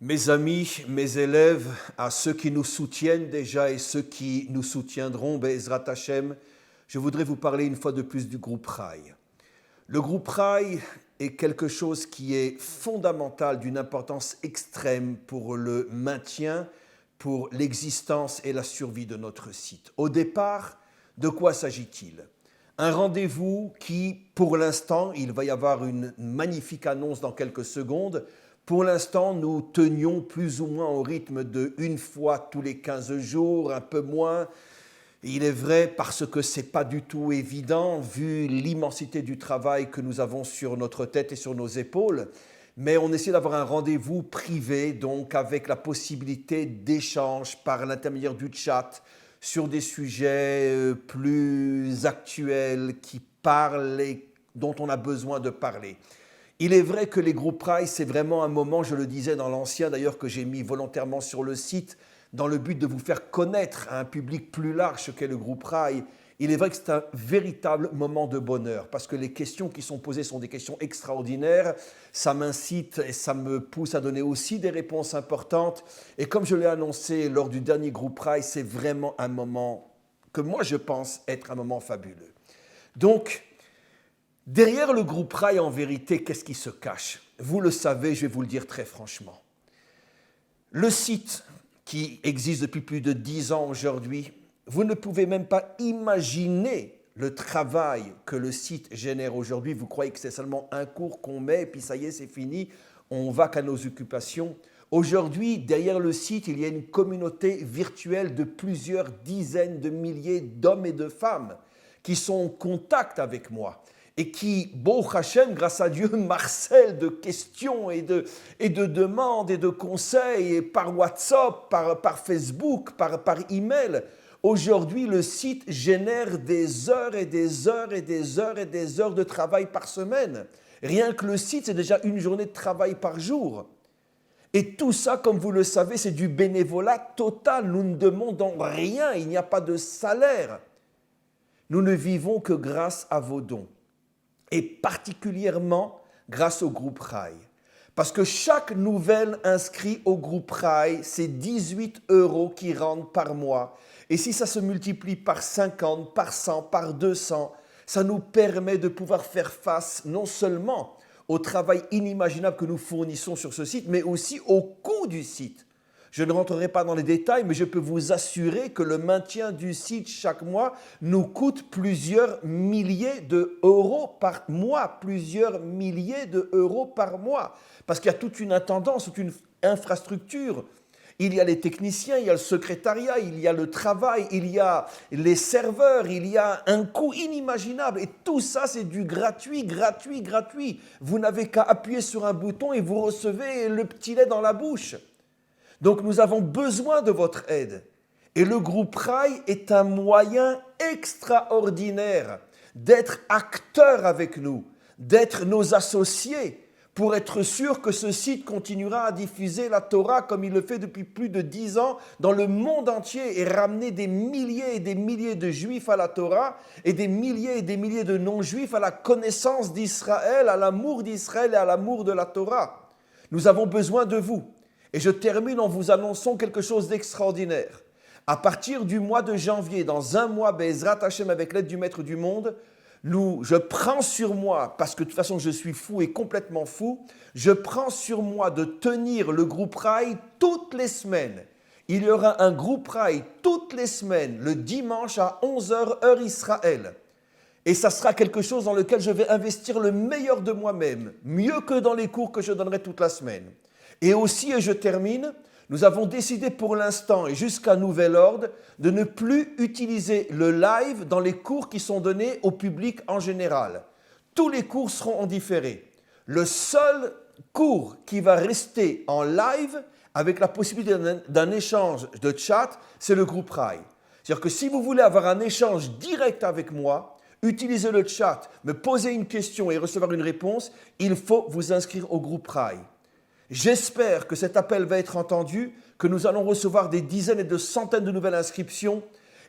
Mes amis, mes élèves, à ceux qui nous soutiennent déjà et ceux qui nous soutiendront, Be'ezrat Hashem, je voudrais vous parler une fois de plus du groupe Rai. Le groupe Rai est quelque chose qui est fondamental, d'une importance extrême pour le maintien, pour l'existence et la survie de notre site. Au départ, de quoi s'agit-il ? Un rendez-vous qui, pour l'instant, il va y avoir une magnifique annonce dans quelques secondes. Pour l'instant, nous tenions plus ou moins au rythme de une fois tous les 15 jours, un peu moins. Il est vrai parce que ce n'est pas du tout évident, vu l'immensité du travail que nous avons sur notre tête et sur nos épaules. Mais on essaie d'avoir un rendez-vous privé, donc avec la possibilité d'échange par l'intermédiaire du chat sur des sujets plus actuels qui parlent et dont on a besoin de parler. Il est vrai que les groupes Rai, c'est vraiment un moment, je le disais dans l'ancien d'ailleurs, que j'ai mis volontairement sur le site, dans le but de vous faire connaître à un public plus large qu'est le groupe Rai. Il est vrai que c'est un véritable moment de bonheur, parce que les questions qui sont posées sont des questions extraordinaires, ça m'incite et ça me pousse à donner aussi des réponses importantes. Et comme je l'ai annoncé lors du dernier groupe Rai, c'est vraiment un moment que moi je pense être un moment fabuleux. Donc, derrière le groupe Rai, en vérité, qu'est-ce qui se cache ? Vous le savez, je vais vous le dire très franchement. Le site qui existe depuis plus de 10 ans aujourd'hui, vous ne pouvez même pas imaginer le travail que le site génère aujourd'hui. Vous croyez que c'est seulement un cours qu'on met et puis ça y est, c'est fini, on va qu'à nos occupations. Aujourd'hui, derrière le site, il y a une communauté virtuelle de plusieurs dizaines de milliers d'hommes et de femmes qui sont en contact avec moi. Et qui, Baruch Hashem, grâce à Dieu, marcellent de questions et de demandes et de conseils et par WhatsApp, par Facebook, par email. Aujourd'hui, le site génère des heures et des heures et des heures et des heures de travail par semaine. Rien que le site, c'est déjà une journée de travail par jour. Et tout ça, comme vous le savez, c'est du bénévolat total. Nous ne demandons rien, il n'y a pas de salaire. Nous ne vivons que grâce à vos dons. Et particulièrement grâce au groupe Rai. Parce que chaque nouvel inscrit au groupe Rai, c'est 18 € qui rentrent par mois. Et si ça se multiplie par 50, par 100, par 200, ça nous permet de pouvoir faire face non seulement au travail inimaginable que nous fournissons sur ce site, mais aussi au coût du site. Je ne rentrerai pas dans les détails, mais je peux vous assurer que le maintien du site chaque mois nous coûte plusieurs milliers d'euros par mois, plusieurs milliers d'euros par mois. Parce qu'il y a toute une intendance, toute une infrastructure. Il y a les techniciens, il y a le secrétariat, il y a le travail, il y a les serveurs, il y a un coût inimaginable. Et tout ça, c'est du gratuit, gratuit, gratuit. Vous n'avez qu'à appuyer sur un bouton et vous recevez le petit lait dans la bouche. Donc nous avons besoin de votre aide. Et le groupe Rai est un moyen extraordinaire d'être acteur avec nous, d'être nos associés, pour être sûr que ce site continuera à diffuser la Torah comme il le fait depuis plus de 10 ans dans le monde entier et ramener des milliers et des milliers de juifs à la Torah et des milliers de non-juifs à la connaissance d'Israël, à l'amour d'Israël et à l'amour de la Torah. Nous avons besoin de vous. Et je termine en vous annonçant quelque chose d'extraordinaire. À partir du mois de janvier, dans un mois, Be'ezrat Hashem, avec l'aide du Maître du Monde, je prends sur moi, parce que de toute façon je suis fou et complètement fou, je prends sur moi de tenir le groupe Rai toutes les semaines. Il y aura un groupe Rai toutes les semaines, le dimanche à 11h, heure Israël. Et ça sera quelque chose dans lequel je vais investir le meilleur de moi-même, mieux que dans les cours que je donnerai toute la semaine. Et aussi, et je termine, nous avons décidé pour l'instant et jusqu'à nouvel ordre de ne plus utiliser le live dans les cours qui sont donnés au public en général. Tous les cours seront en différé. Le seul cours qui va rester en live avec la possibilité d'un échange de chat, c'est le groupe Rai. C'est-à-dire que si vous voulez avoir un échange direct avec moi, utilisez le chat, me poser une question et recevoir une réponse, il faut vous inscrire au groupe Rai. J'espère que cet appel va être entendu, que nous allons recevoir des dizaines et de centaines de nouvelles inscriptions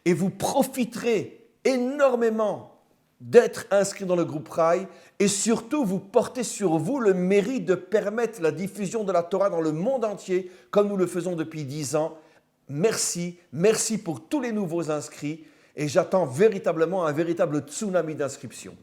et vous profiterez énormément d'être inscrit dans le groupe Rai et surtout vous portez sur vous le mérite de permettre la diffusion de la Torah dans le monde entier comme nous le faisons depuis 10 ans. Merci, merci pour tous les nouveaux inscrits et j'attends véritablement un véritable tsunami d'inscriptions.